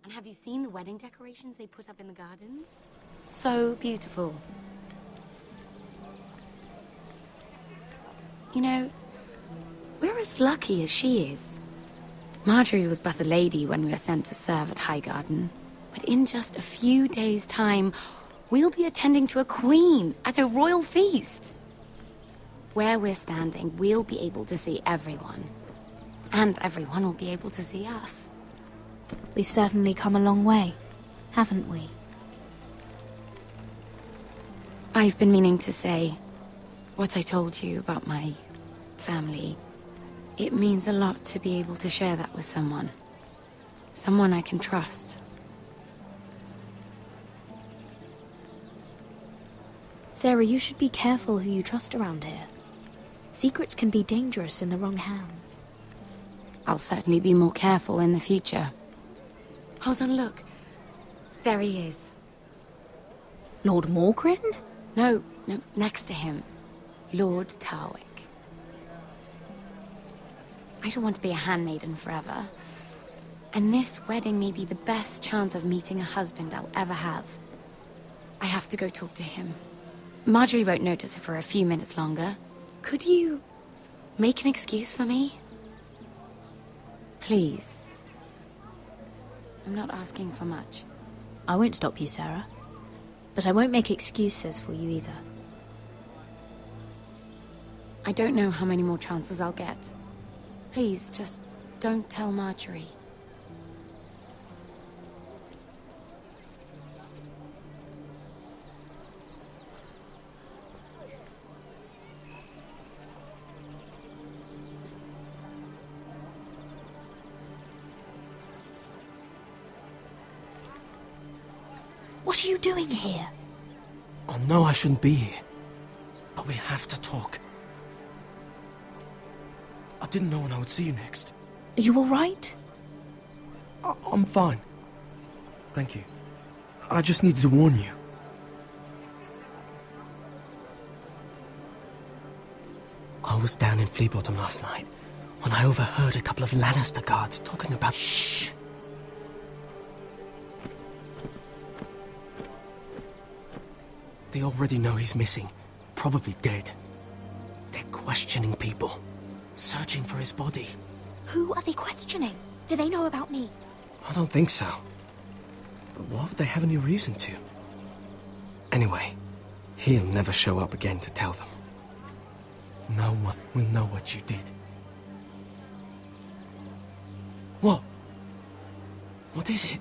And have you seen the wedding decorations they put up in the gardens? So beautiful. You know, we're as lucky as she is. Marjorie was but a lady when we were sent to serve at Highgarden. But in just a few days' time, we'll be attending to a queen at a royal feast. Where we're standing, we'll be able to see everyone. And everyone will be able to see us. We've certainly come a long way, haven't we? I've been meaning to say what I told you about my family. It means a lot to be able to share that with someone. Someone I can trust. Sarah, you should be careful who you trust around here. Secrets can be dangerous in the wrong hands. I'll certainly be more careful in the future. Hold on, look. There he is. Lord Morgrin? No, next to him. Lord Tarwick. I don't want to be a handmaiden forever. And this wedding may be the best chance of meeting a husband I'll ever have. I have to go talk to him. Marjorie won't notice it for a few minutes longer. Could you make an excuse for me? Please. I'm not asking for much. I won't stop you, Sarah. But I won't make excuses for you either. I don't know how many more chances I'll get. Please, just don't tell Marjorie. What are you doing here? Oh no, I shouldn't be here. But we have to talk. I didn't know when I would see you next. Are you all right? I'm fine. Thank you. I just needed to warn you. I was down in Fleabottom last night when I overheard a couple of Lannister guards talking about... Shh! They already know he's missing. Probably dead. They're questioning people. Searching for his body. Who are they questioning? Do they know about me? I don't think so. But why would they have any reason to? Anyway, he'll never show up again to tell them. No one will know what you did. What? What is it?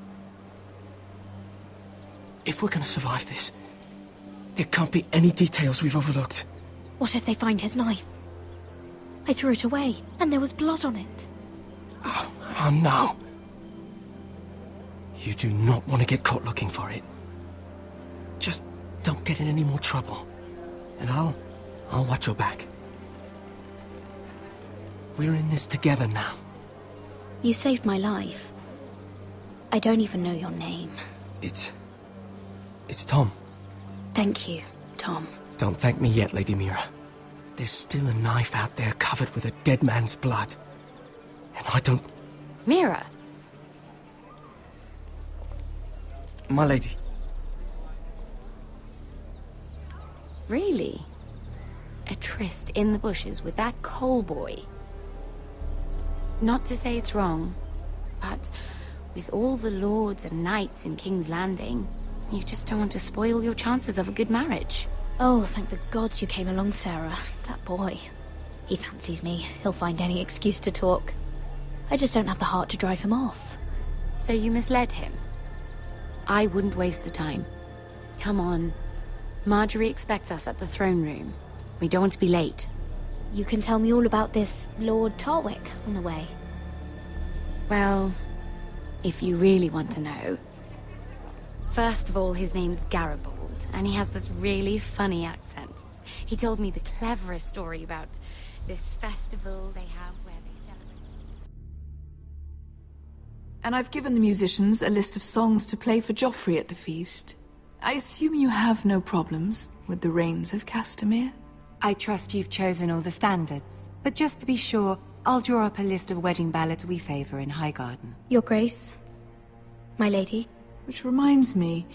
If we're gonna survive this, there can't be any details we've overlooked. What if they find his knife? I threw it away, and there was blood on it. Oh no. You do not want to get caught looking for it. Just don't get in any more trouble. And I'll watch your back. We're in this together now. You saved my life. I don't even know your name. It's Tom. Thank you, Tom. Don't thank me yet, Lady Mira. There's still a knife out there covered with a dead man's blood. And I don't... Mira! My lady. Really? A tryst in the bushes with that coal boy? Not to say it's wrong, but with all the lords and knights in King's Landing, you just don't want to spoil your chances of a good marriage. Oh, thank the gods you came along, Sarah. That boy. He fancies me. He'll find any excuse to talk. I just don't have the heart to drive him off. So you misled him? I wouldn't waste the time. Come on. Marjorie expects us at the throne room. We don't want to be late. You can tell me all about this Lord Tarwick on the way. Well, if you really want to know. First of all, his name's Garibald, and he has this really funny accent. He told me the cleverest story about this festival they have where they celebrate. And I've given the musicians a list of songs to play for Joffrey at the feast. I assume you have no problems with the Rains of Castamere? I trust you've chosen all the standards. But just to be sure, I'll draw up a list of wedding ballads we favor in Highgarden. Your Grace, My lady? Which reminds me,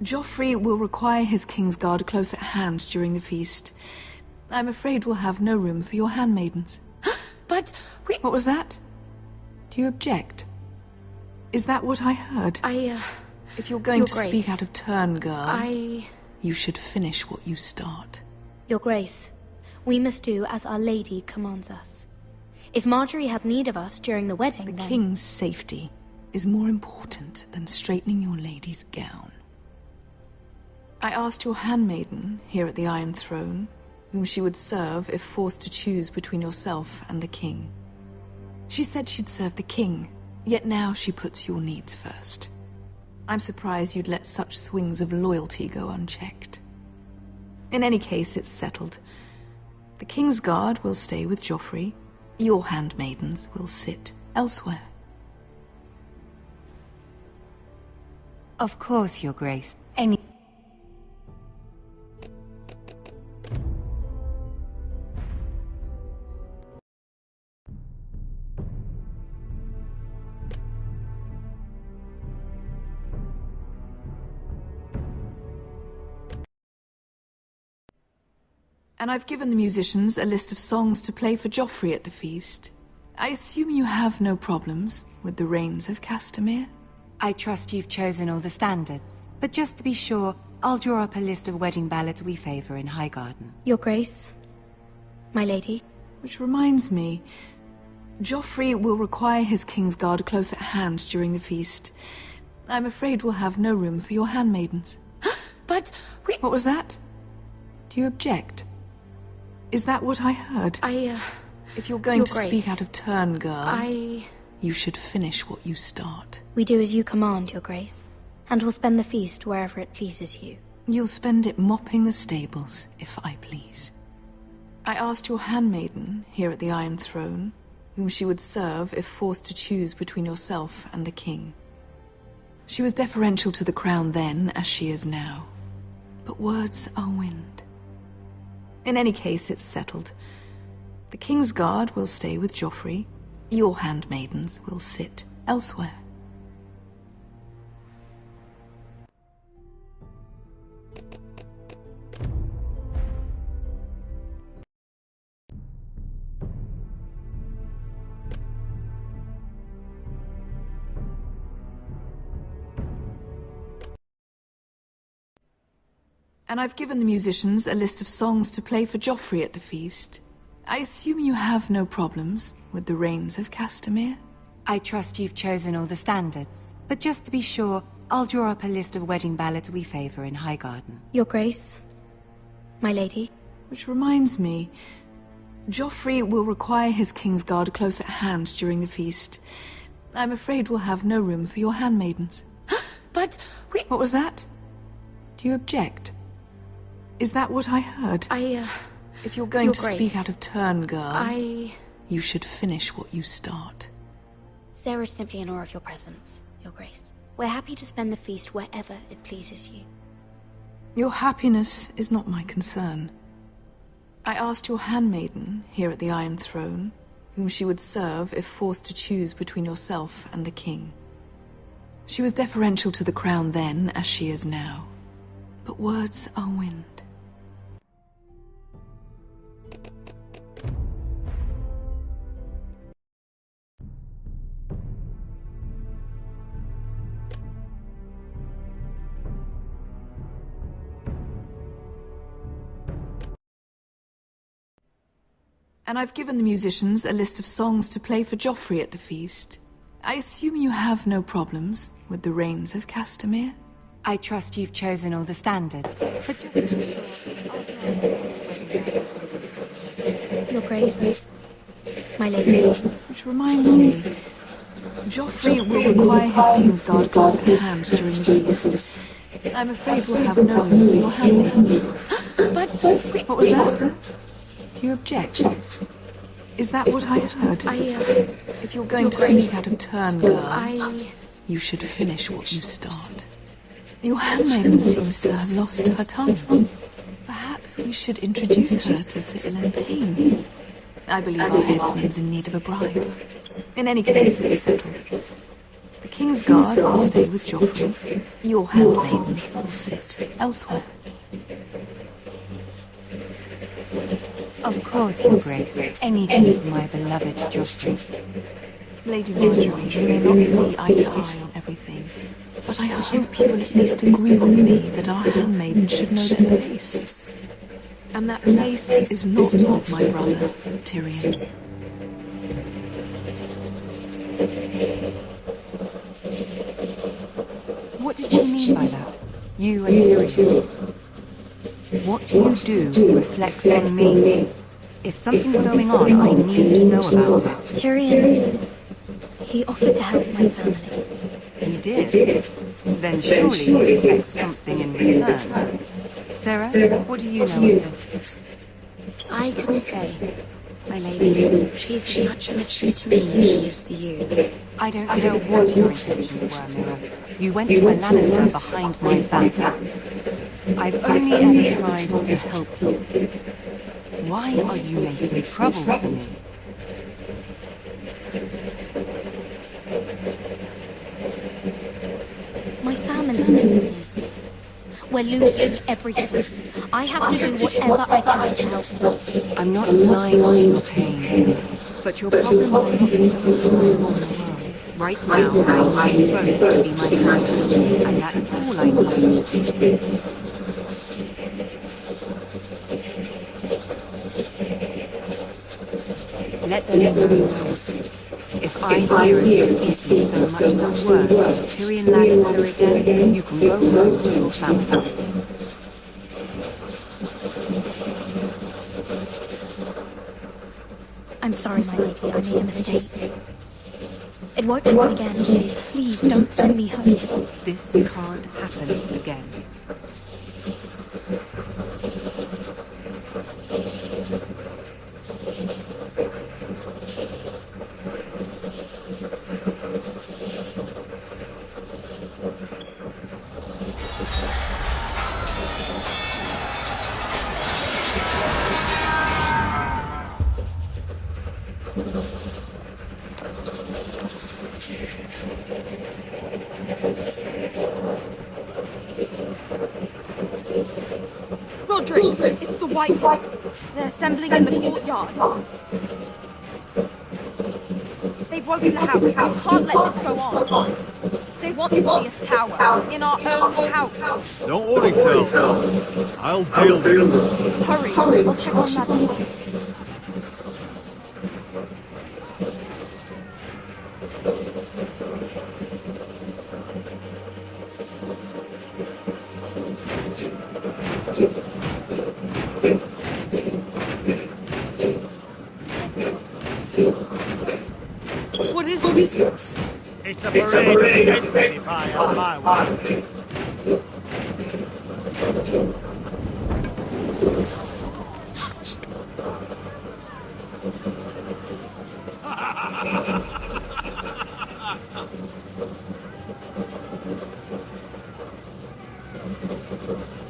Joffrey will require his Kingsguard close at hand during the feast. I'm afraid we'll have no room for your handmaidens. But we... What was that? Do you object? Is that what I heard? If you're going to speak out of turn, girl, you should finish what you start. Your Grace, we must do as Our Lady commands us. If Marjorie has need of us during the wedding, The King's safety is more important than straightening your lady's gown. I asked your handmaiden here at the Iron Throne whom she would serve if forced to choose between yourself and the King. She said she'd serve the King, yet now she puts your needs first. I'm surprised you'd let such swings of loyalty go unchecked. In any case, it's settled. The Kingsguard will stay with Joffrey. Your handmaidens will sit elsewhere. Of course, Your Grace. And I've given the musicians a list of songs to play for Joffrey at the feast. I assume you have no problems with the Rains of Castamere? I trust you've chosen all the standards. But just to be sure, I'll draw up a list of wedding ballads we favor in Highgarden. Your Grace? My lady? Which reminds me, Joffrey will require his Kingsguard close at hand during the feast. I'm afraid we'll have no room for your handmaidens. But we... What was that? Do you object? Is that what I heard? If you're going to speak out of turn, girl, you should finish what you start. We do as you command, Your Grace, and will spend the feast wherever it pleases you. You'll spend it mopping the stables, if I please. I asked your handmaiden here at the Iron Throne whom she would serve if forced to choose between yourself and the King. She was deferential to the crown then, as she is now. But words are wind. In any case, it's settled. The Kingsguard will stay with Joffrey. Your handmaidens will sit elsewhere. And I've given the musicians a list of songs to play for Joffrey at the feast. I assume you have no problems with the Rains of Castamere? I trust you've chosen all the standards. But just to be sure, I'll draw up a list of wedding ballads we favor in Highgarden. Your Grace? My lady? Which reminds me, Joffrey will require his Kingsguard close at hand during the feast. I'm afraid we'll have no room for your handmaidens. But we... What was that? Do you object? Is that what I heard? If you're going to speak out of turn, girl, you should finish what you start. Sarah's simply in awe of your presence, Your Grace. We're happy to spend the feast wherever it pleases you. Your happiness is not my concern. I asked your handmaiden here at the Iron Throne whom she would serve if forced to choose between yourself and the King. She was deferential to the crown then, as she is now. But words are wind. And I've given the musicians a list of songs to play for Joffrey at the feast. I assume you have no problems with the Rains of Castamere? I trust you've chosen all the standards. But just to be sure, Your Grace? My lady? Which reminds me, Joffrey will require his Kingsguard close at hand during the feast. I'm afraid we'll have no room for your handmaidens. But what was that? Do you object? Is that what I heard? If you're going to speak out of turn, girl, you should finish what you start. Your handmaiden seems to have lost her tongue. Perhaps we should introduce her to Cyril and Payne. I believe our headsman's in need of a bride. In any case, it's settled. The King's Guard will stay with Joffrey. Your handmaidens will sit elsewhere. Of course, Your Grace. Anything for my beloved Joffrey. Lady Marjorie, we may not see eye to eye on everything, but I hope you will at least agree with me that our handmaiden should know their place. And that place is not of my brother, Tyrion. What did she mean by that? You and Tyrion. What you do reflects on me. If something's going on, I need to know about it. Tyrion, he offered to help my family. He did? Then surely you expect something in return. Sarah, what do you know of this? I couldn't say, my lady. She's as much a mystery to me as she is to you. I don't know what your intentions were, Mira. You went to a Lannister behind my back. I've only ever tried to help you. Why are you making trouble for me? My family needs me. We're losing everything. I have to do whatever I can to help. I'm not blind to your pain, but your problems are not the only one in the world. Right now, I need both to be my handmaidens, and that's all I need to do. Let the living know. If I hear of you speaking so much as a word to Tyrion Lannister again, you can go home to your family. I'm sorry, my lady, I made a mistake. It won't happen again. Please don't send me home. This can't happen again. Roderick, it's the White House. They're assembling in the courtyard. They've woken the house. We can't let this go on. They want to see us power in our own house. Don't worry, Tel. I'll deal with it. Hurry, I'll check on Madeline. What is this? It's a parade of petty pie on my way.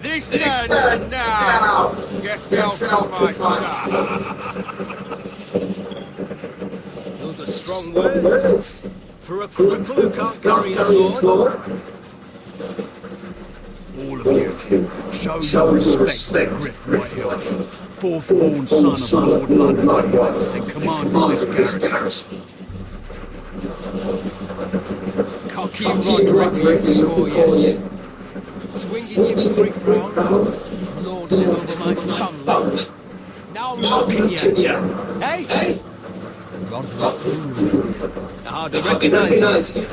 This ends now. Get out of my sight. Those are strong words. For a cripple who can't carry a sword. All of you, show your respect to Griff Whitehill, fourth-born son of Lord Ludlow, and commander of this garrison. Cocky Roderick, you call you. Swinging your brick round, lording over my tongue. Now look at you. Hey? Roderick, hard to recognise you.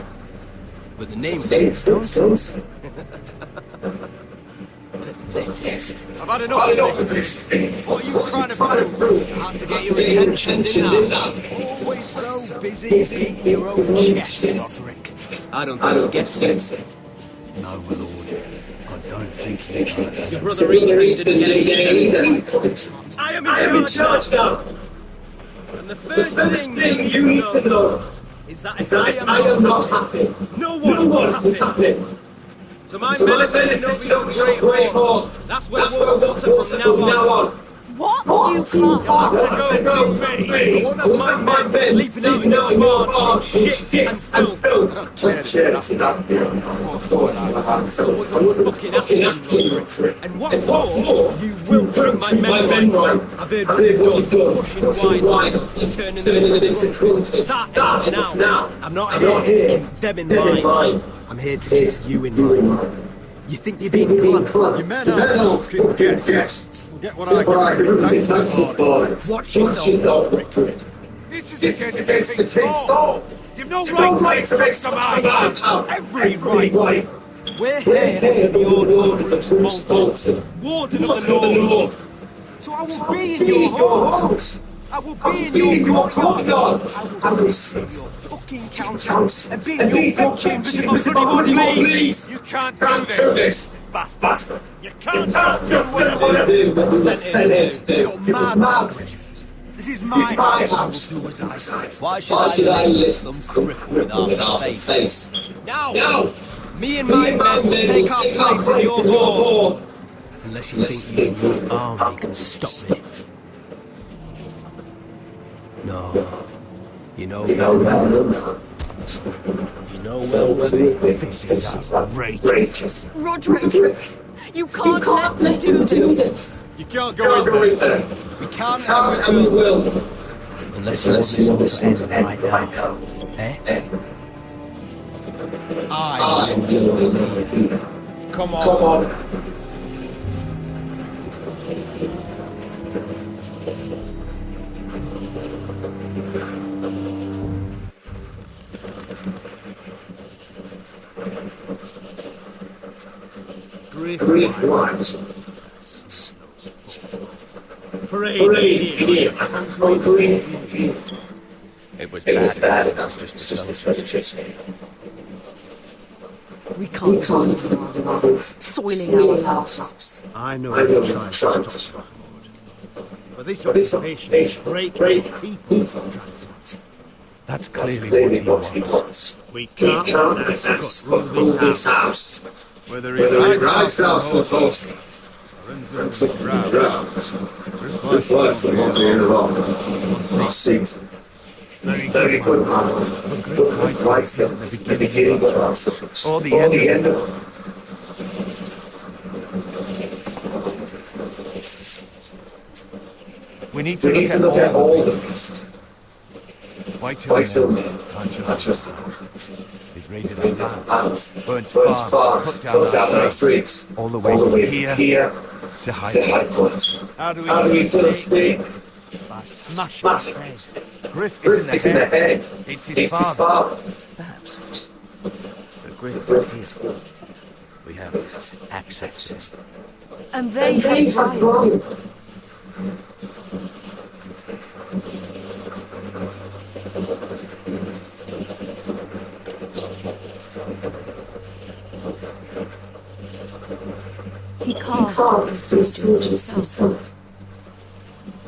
But the name Flintstones? Pathetic. I've had enough of this. What are you trying to prove? How to get your attention, didn't I? Always so busy beating your own chest, Roderick. I don't get it. No, my lord. I don't think he does. Your brother Ethan didn't get either. I am in charge now. And the first thing you need to know is that if I am not happy, no one is happy. So my men are taking over your great hall. That's where we'll water from now on. What? You can't. To go with me. One of my men sleeping out in your barn in shit and filth. I don't care if I was fucking asking, and what's more, you will treat my men right. I've heard what you've done, pushing wine, turning them into drunkards. That is now. I'm not here to keep them in mind. I'm here to keep you in mind. You think you're being clever? You men are fucking guests. Get what I give you. Thanks for it. Watch yourself, Richard. This is against the king's law. You've no right to make some out. Every right. We're here under the order of Bruce Bolton, Warden of the North. So I will be in your house. I will be in your courtyard. I will sit in your fucking council and be in your bedchambers if I'm running on leave. You can't do this, bastard. You can't do what I do. You're mad. This is my house. I will do as I say. Why should I listen to some cripple without face? Now, me and my men will take our place in your hall. Unless you think you and your army can stop me. No. You know well, this is outrageous. Roderick, you can't let me do this. You can't go in there. We can't and we will. Unless you want this all to end right now. Eh? I am your leader. Come on. Griff wise. Parade here. It was bad enough just to celebrate. We can't soiling our house. I know you're trying to stop, Lord. But this occupation break people contracts. That's clearly what he wants. We can't let that rule this house. Whether he writes house or false, runs in the ground. This lights are not being wrong. I'll see. Very good man. Good lights at the beginning of the house. Or the end of it. We need to look at all of this. Wait till not just he's raided our lands, burnt farms, cut down our trees, all the way from here to High Point. How do we fill a speed? By smashing his head. Griff is in the head. It's his father. Perhaps. But Griff is here. We have access. And they have Ryan. He can't resist himself.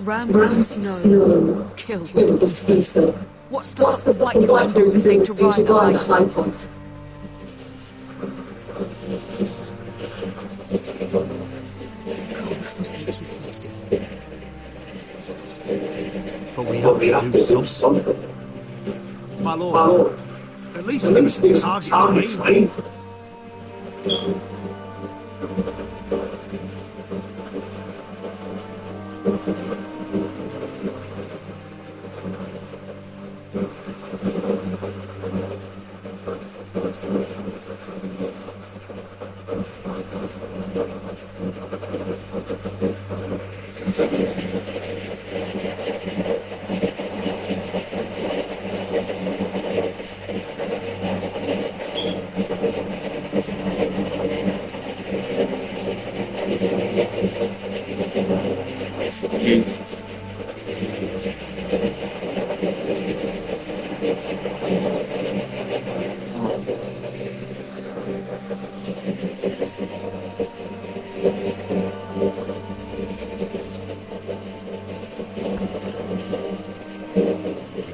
Ramsay Snow killed Ethan. What's to stop the White Lord from doing the same to Ryan at High Point? But we have to do something. My lord, at least we target Wayne.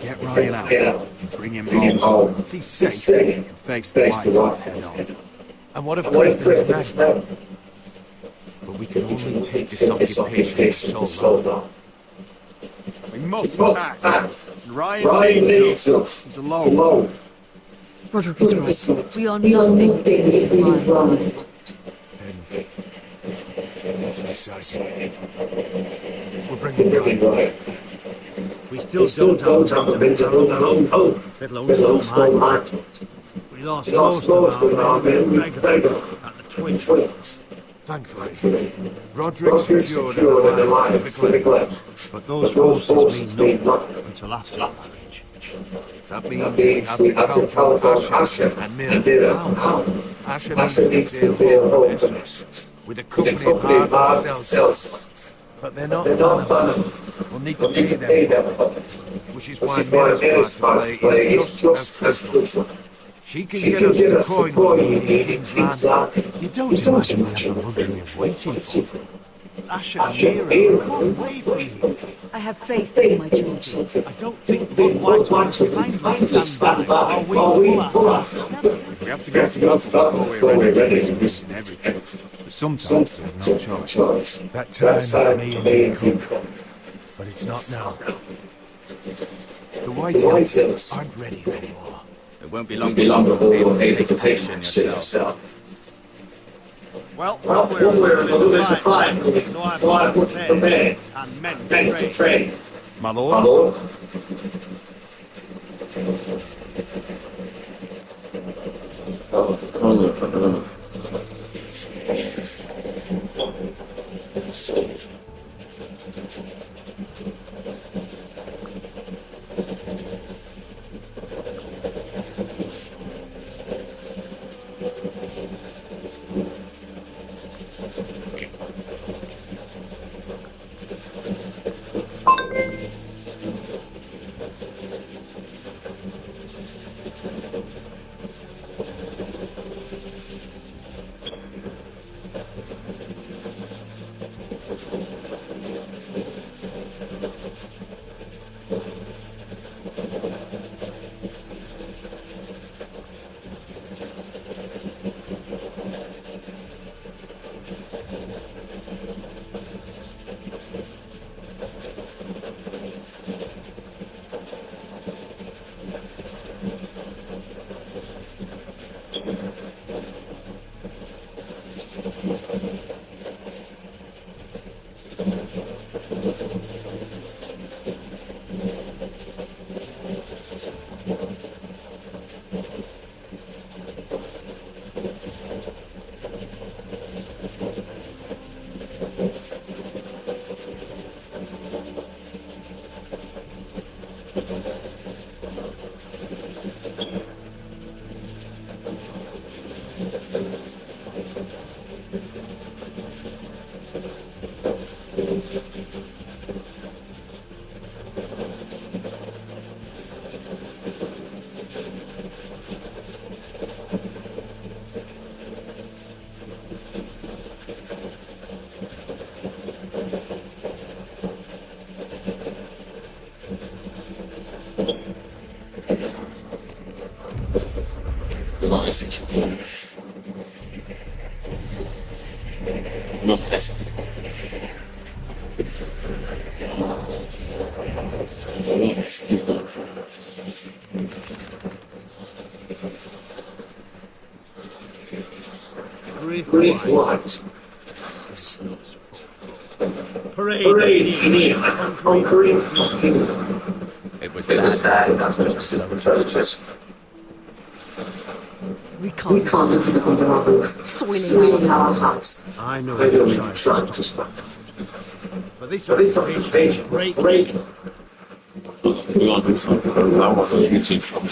Get Ryan out. Bring him home. Once he's safe, he can face the White Lord's head on. And what if Griff and his men? But we can only take this occupation for so long. We must act. Ryan needs us. He's alone. Roderick is right. We are nothing if we leave Ryan. Then, let's decide. We're bringing Ryan. We still don't have a bit of our own home, let alone storm high. We lost most of our men with Beggar at the Twins. Thankfully, Roderick secured an alliance with the Glens. But those forces mean nothing until after the marriage. That means we have to count on Asher and Mira. Asher needs to sail home from Essex with a company of hard and cells. But they're not banned. We'll need to pay them, which is why Mira's part to play is just as crucial. She can get us the coin we need in King's Land. You don't imagine we have the luxury of waiting for them. Asher and Mira are a long way from you. I have faith in my children. I don't think Blood White will kindly stand by while we pull our If we have to get to Nottingham before we're ready to risk everything. But sometimes we have no choice. That time may come. But it's not now. The White Hills aren't ready anymore. It won't be long before we'll be able to take action yourself. Well, we're a little fight, so I would prepare and men to train. My lord? Brief lights. Parade in conquering. It was bad. We can't live under our roof, soiling our house. I know you're trying to stop. But this occupation break. We want to do something. I want to YouTube from